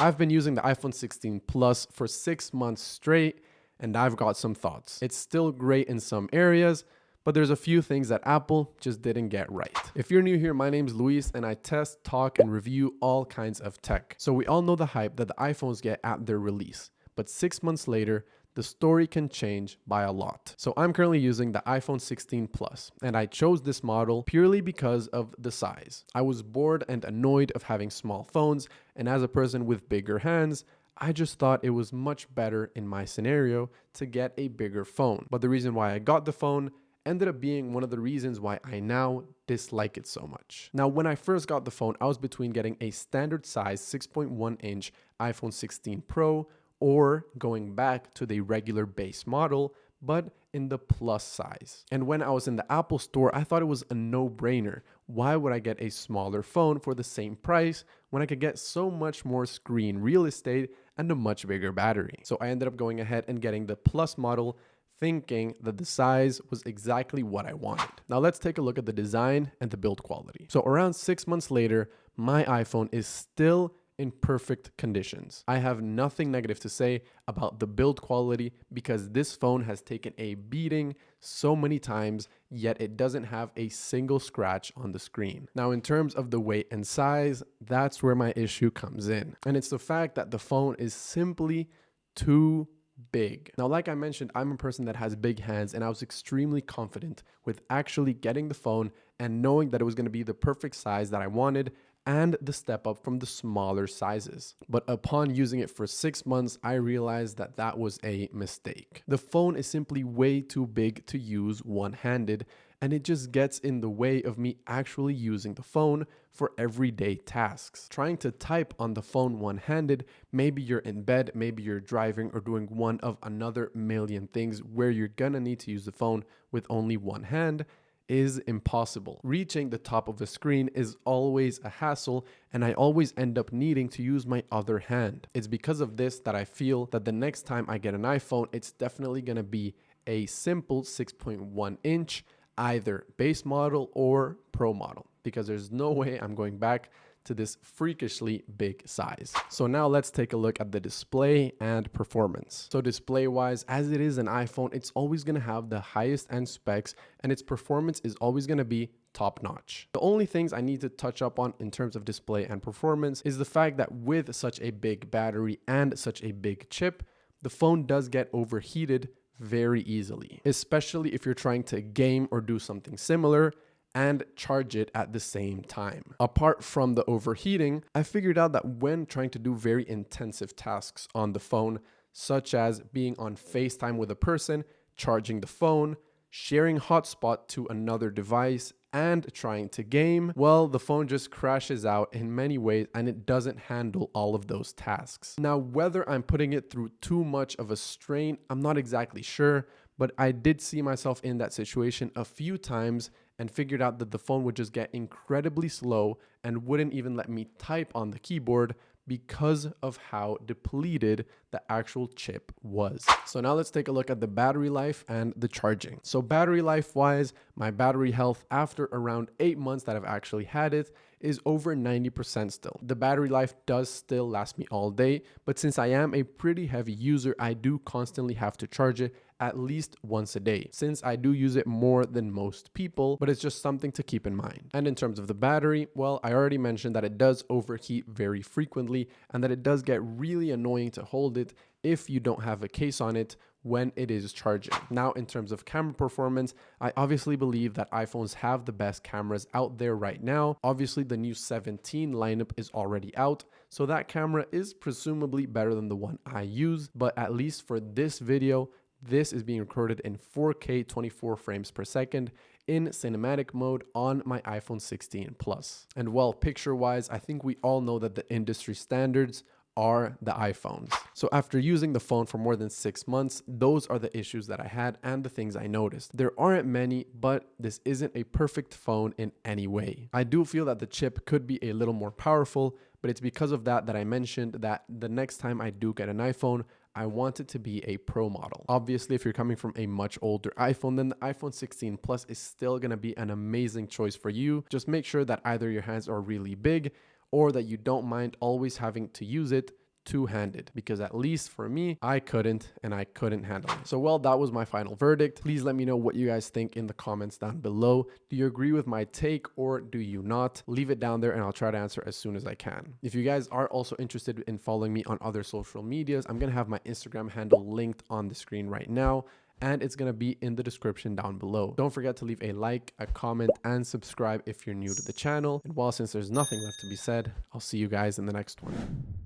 I've been using the iPhone 16 Plus for 6 months straight, and I've got some thoughts. It's still great in some areas, but there's a few things that Apple just didn't get right. If you're new here, my name's Luis, and I test, talk, and review all kinds of tech. So we all know the hype that the iPhones get at their release, but 6 months later, the story can change by a lot. So I'm currently using the iPhone 16 Plus, and I chose this model purely because of the size. I was bored and annoyed of having small phones, and as a person with bigger hands, I just thought it was much better in my scenario to get a bigger phone. But the reason why I got the phone ended up being one of the reasons why I now dislike it so much. Now, when I first got the phone, I was between getting a standard size 6.1-inch iPhone 16 Pro or going back to the regular base model, but in the plus size. And when I was in the Apple store, I thought it was a no-brainer. Why would I get a smaller phone for the same price when I could get so much more screen real estate and a much bigger battery? So I ended up going ahead and getting the plus model, thinking that the size was exactly what I wanted. Now let's take a look at the design and the build quality. So around 6 months later, my iPhone is still in perfect conditions. I have nothing negative to say about the build quality because this phone has taken a beating so many times, yet it doesn't have a single scratch on the screen. Now, in terms of the weight and size, that's where my issue comes in. And it's the fact that the phone is simply too big. Now, like I mentioned, I'm a person that has big hands, and I was extremely confident with actually getting the phone and knowing that it was going to be the perfect size that I wanted and the step up from the smaller sizes. But upon using it for 6 months, I realized that that was a mistake. The phone is simply way too big to use one-handed, and it just gets in the way of me actually using the phone for everyday tasks. Trying to type on the phone one-handed, maybe you're in bed, maybe you're driving or doing one of another million things where you're gonna need to use the phone with only one hand, is impossible. Reaching the top of the screen is always a hassle, and I always end up needing to use my other hand. It's because of this that I feel that the next time I get an iPhone, it's definitely gonna be a simple 6.1-inch, either base model or Pro model, because there's no way I'm going back to this freakishly big size. So now let's take a look at the display and performance. So display wise, as it is an iPhone, it's always going to have the highest end specs, and its performance is always going to be top notch. The only things I need to touch up on in terms of display and performance is the fact that with such a big battery and such a big chip, the phone does get overheated very easily, especially if you're trying to game or do something similar and charge it at the same time. Apart from the overheating, I figured out that when trying to do very intensive tasks on the phone, such as being on FaceTime with a person, charging the phone, sharing hotspot to another device, and trying to game, well, the phone just crashes out in many ways and it doesn't handle all of those tasks. Now, whether I'm putting it through too much of a strain, I'm not exactly sure, but I did see myself in that situation a few times and figured out that the phone would just get incredibly slow and wouldn't even let me type on the keyboard because of how depleted the actual chip was. So now let's take a look at the battery life and the charging. So battery life wise, my battery health after around 8 months that I've actually had it is over 90% still. The battery life does still last me all day, but since I am a pretty heavy user, I do constantly have to charge it at least once a day, since I do use it more than most people, but it's just something to keep in mind. And in terms of the battery, well, I already mentioned that it does overheat very frequently and that it does get really annoying to hold it if you don't have a case on it when it is charging. Now, in terms of camera performance, I obviously believe that iPhones have the best cameras out there right now. Obviously, the new 17 lineup is already out, so that camera is presumably better than the one I use, but at least for this video, this is being recorded in 4K 24 frames per second in cinematic mode on my iPhone 16 Plus. And well, picture-wise, I think we all know that the industry standards are the iPhones. So after using the phone for more than 6 months, those are the issues that I had and the things I noticed. There aren't many, but this isn't a perfect phone in any way. I do feel that the chip could be a little more powerful, but it's because of that I mentioned that the next time I do get an iPhone, I want it to be a Pro model. Obviously, if you're coming from a much older iPhone, then the iPhone 16 Plus is still going to be an amazing choice for you. Just make sure that either your hands are really big or that you don't mind always having to use it two-handed, because at least for me, I couldn't handle it. So well, that was my final verdict. Please let me know what you guys think in the comments down below. Do you agree with my take or do you not? Leave it down there and I'll try to answer as soon as I can. If you guys are also interested in following me on other social medias, I'm gonna have my Instagram handle linked on the screen right now, and it's going to be in the description down below. Don't forget to leave a like, a comment, and subscribe if you're new to the channel. And since there's nothing left to be said, I'll see you guys in the next one.